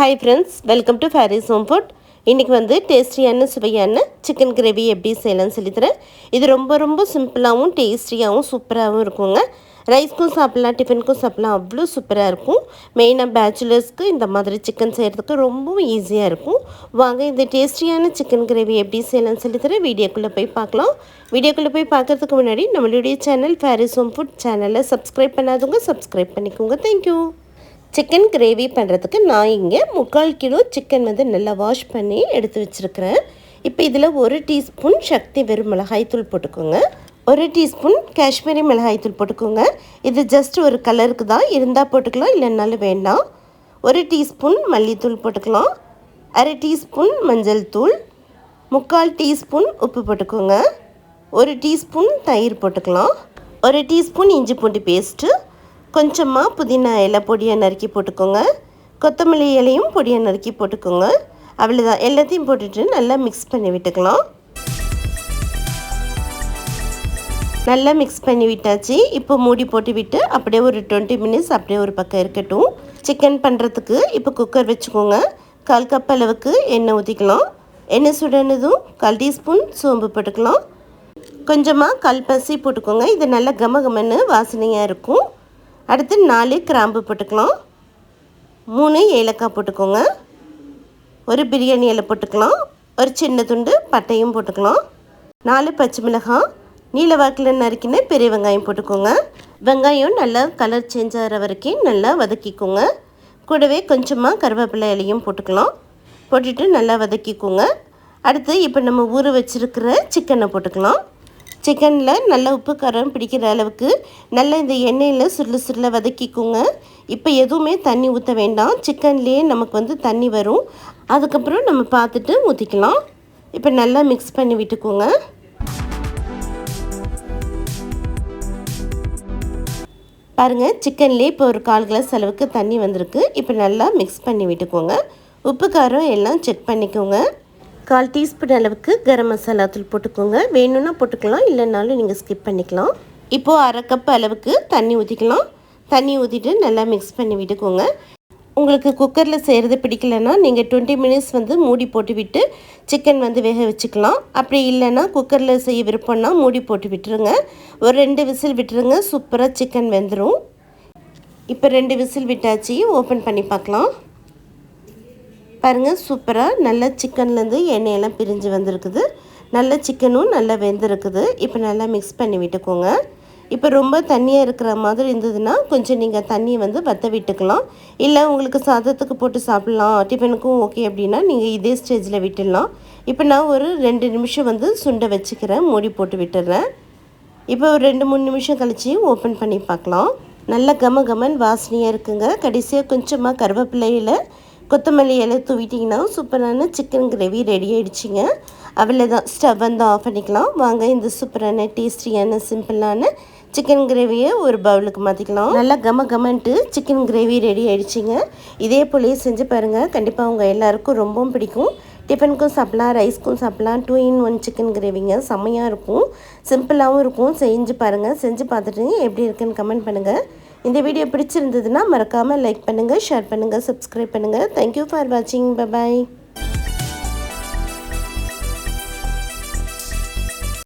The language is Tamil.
Hi friends, welcome to Faris home food. இன்றைக்கி வந்து டேஸ்டியான சுவையான சிக்கன் கிரேவி எப்படி செய்யலாம்னு சொல்லித்தரேன். இது ரொம்ப சிம்பிளாகவும் டேஸ்டியாகவும் சூப்பராகவும் இருக்குங்க. ரைஸ்க்கும் சாப்பிட்லாம், டிஃபனுக்கும் சாப்பிட்லாம், அவ்வளோ சூப்பராக இருக்கும். மெயினாக பேச்சுலர்ஸ்க்கு இந்த மாதிரி சிக்கன் செய்கிறதுக்கு ரொம்பவும் ஈஸியாக இருக்கும். வாங்க இந்த டேஸ்டியான சிக்கன் கிரேவி எப்படி செய்யலாம்னு சொல்லித்தரேன். வீடியோக்குள்ளே போய் பார்க்கலாம். வீடியோக்குள்ளே போய் பார்க்குறதுக்கு முன்னாடி நம்மளுடைய சேனல் ஃபேரிஸ் ஹோம் ஃபுட் சேனலை சப்ஸ்கிரைப் பண்ணாதவங்க சப்ஸ்கிரைப் பண்ணிக்கோங்க. தேங்க்யூ. சிக்கன் கிரேவி பண்ணுறதுக்கு நான் இங்கே 3/4 கிலோ சிக்கன் வந்து நல்லா வாஷ் பண்ணி எடுத்து வச்சுருக்கிறேன். இப்போ இதில் 1 டீஸ்பூன் சக்தி வெறும் மிளகாய்த்தூள் போட்டுக்கோங்க. 1 டீஸ்பூன் காஷ்மீரி மிளகாய்த்தூள் போட்டுக்கோங்க. இது ஜஸ்ட் ஒரு கலருக்கு தான், இருந்தால் போட்டுக்கலாம், இல்லைன்னாலும் வேண்டாம். 1 டீஸ்பூன் மல்லித்தூள் போட்டுக்கலாம். 1/2 டீஸ்பூன் மஞ்சள் தூள், 3/4 டீஸ்பூன் உப்பு போட்டுக்கோங்க. 1 டீஸ்பூன் தயிர் போட்டுக்கலாம். 1 டீஸ்பூன் இஞ்சி பூண்டு பேஸ்ட்டு, கொஞ்சமாக புதினா இலை பொடியை நறுக்கி போட்டுக்கோங்க. கொத்தமல்லி இலையும் பொடியை நறுக்கி போட்டுக்கோங்க. அவ்வளோதான், எல்லாத்தையும் போட்டுட்டு நல்லா மிக்ஸ் பண்ணி விட்டுக்கலாம். நல்லா மிக்ஸ் பண்ணி விட்டாச்சு. இப்போ மூடி போட்டு விட்டு அப்படியே ஒரு 20 மினிட்ஸ் அப்படியே ஒரு பக்கம் இருக்கட்டும். சிக்கன் பண்ணுறதுக்கு இப்போ குக்கர் வச்சுக்கோங்க. 1/4 கப் அளவுக்கு எண்ணெய் ஊற்றிக்கலாம். எண்ணெய் சுடனதும் 1/4 டீஸ்பூன் சோம்பு போட்டுக்கலாம். கொஞ்சமாக கல்பாசி போட்டுக்கோங்க. இது நல்லா கமகமன்னு வாசனையாக இருக்கும். அடுத்து 4 கிராம்பு போட்டுக்கலாம். 3 ஏலக்காய் போட்டுக்கோங்க. 1 பிரியாணி இலை போட்டுக்கலாம். ஒரு சின்ன துண்டு பட்டையும் போட்டுக்கலாம். 4 பச்சை மிளகாய், நீல வாக்கில் நறுக்கின பெரிய வெங்காயம் போட்டுக்கோங்க. வெங்காயம் நல்லா கலர் சேஞ்ச் ஆகிற வரைக்கும் நல்லா வதக்கிக்கோங்க. கூடவே கொஞ்சமாக கருவேப்பிலை இலையும் போட்டுக்கலாம். போட்டுட்டு நல்லா வதக்கிக்கோங்க. அடுத்து இப்போ நம்ம ஊற வச்சுருக்கிற சிக்கனை போட்டுக்கலாம். சிக்கனில் நல்லா உப்பு காரம் பிடிக்கிற அளவுக்கு நல்லா இந்த எண்ணெயில் சுருள வதக்கிக்கோங்க. இப்போ எதுவுமே தண்ணி ஊற்ற வேண்டாம். சிக்கன்லேயே நமக்கு வந்து தண்ணி வரும். அதுக்கப்புறம் நம்ம பார்த்துட்டு ஊற்றிக்கலாம். இப்போ நல்லா மிக்ஸ் பண்ணி விட்டுக்கோங்க. பாருங்கள், சிக்கன்லேயே இப்போ ஒரு 1/4 கிளாஸ் அளவுக்கு தண்ணி வந்திருக்கு. இப்போ நல்லா மிக்ஸ் பண்ணி விட்டுக்கோங்க. உப்பு காரம் எல்லாம் செக் பண்ணிக்கோங்க. 1/4 டீஸ்பூன் அளவுக்கு கரம் மசாலா தூள் போட்டுக்கோங்க. வேணும்னா போட்டுக்கலாம், இல்லைனாலும் நீங்கள் ஸ்கிப் பண்ணிக்கலாம். இப்போது 1/2 கப் அளவுக்கு தண்ணி ஊற்றிக்கலாம். தண்ணி ஊற்றிட்டு நல்லா மிக்ஸ் பண்ணி விட்டுக்கோங்க. உங்களுக்கு குக்கரில் செய்கிறது பிடிக்கலைன்னா நீங்கள் 20 மினிட்ஸ் வந்து மூடி போட்டு விட்டு சிக்கன் வந்து வேக வச்சுக்கலாம். அப்படி இல்லைன்னா குக்கரில் செய்ய விருப்பம்னா மூடி போட்டு விட்டுருங்க. ஒரு 2 விசில் விட்டுருங்க. சூப்பராக சிக்கன் வெந்துடும். இப்போ 2 விசில் விட்டாச்சு. ஓப்பன் பண்ணி பார்க்கலாம். பாருங்கள், சூப்பராக நல்ல சிக்கன்லேருந்து எண்ணெயெல்லாம் பிரிஞ்சு வந்திருக்குது. நல்ல சிக்கனும் நல்லா வெந்திருக்குது. இப்போ நல்லா மிக்ஸ் பண்ணி விட்டுக்கோங்க. இப்போ ரொம்ப தண்ணியாக இருக்கிற மாதிரி இருந்ததுன்னா கொஞ்சம் நீங்கள் தண்ணியை வந்து வற்ற விட்டுக்கலாம். இல்லை உங்களுக்கு சாதத்துக்கு போட்டு சாப்பிட்லாம், டிஃபனுக்கும் ஓகே அப்படின்னா நீங்கள் இதே ஸ்டேஜில் விட்டுடலாம். இப்போ நான் ஒரு 2 நிமிஷம் வந்து சுண்டை வச்சுக்கிறேன். மூடி போட்டு விட்டுடுறேன். இப்போ ஒரு 2-3 நிமிஷம் கழித்து ஓப்பன் பண்ணி பார்க்கலாம். நல்ல கமகமன் வாசனையாக இருக்குங்க. கடைசியாக கொஞ்சமாக கருவேப்பிலையில் கொத்தமல்லி இலை தூவிட்டிங்கன்னா சூப்பரான சிக்கன் கிரேவி ரெடி ஆகிடுச்சிங்க. அவ்வளோதான், ஸ்டவ் வந்து ஆஃப் பண்ணிக்கலாம். வாங்க இந்த சூப்பரான டேஸ்டியான சிம்பிளான சிக்கன் கிரேவியை ஒரு பவுலுக்கு மாற்றிக்கலாம். நல்லா கமன்ட்டு சிக்கன் கிரேவி ரெடி ஆகிடுச்சிங்க. இதே போலேயே செஞ்சு பாருங்கள். கண்டிப்பாக உங்கள் எல்லாருக்கும் ரொம்பவும் பிடிக்கும். டிஃபனுக்கும் சாப்பிட்லாம், ரைஸ்க்கும் சாப்பிட்லாம். 2 in 1 சிக்கன் கிரேவிங்க செம்மையாக இருக்கும். சிம்பிளாகவும் இருக்கும். செஞ்சு பாருங்கள். செஞ்சு பார்த்துட்டு எப்படி இருக்குன்னு கமெண்ட் பண்ணுங்கள். இந்த வீடியோ பிடிச்சிருந்ததுன்னா மறக்காமல் லைக் பண்ணுங்கள், ஷேர் பண்ணுங்கள், சப்ஸ்கிரைப் பண்ணுங்கள். தேங்க்யூ ஃபார் வாட்சிங். பை.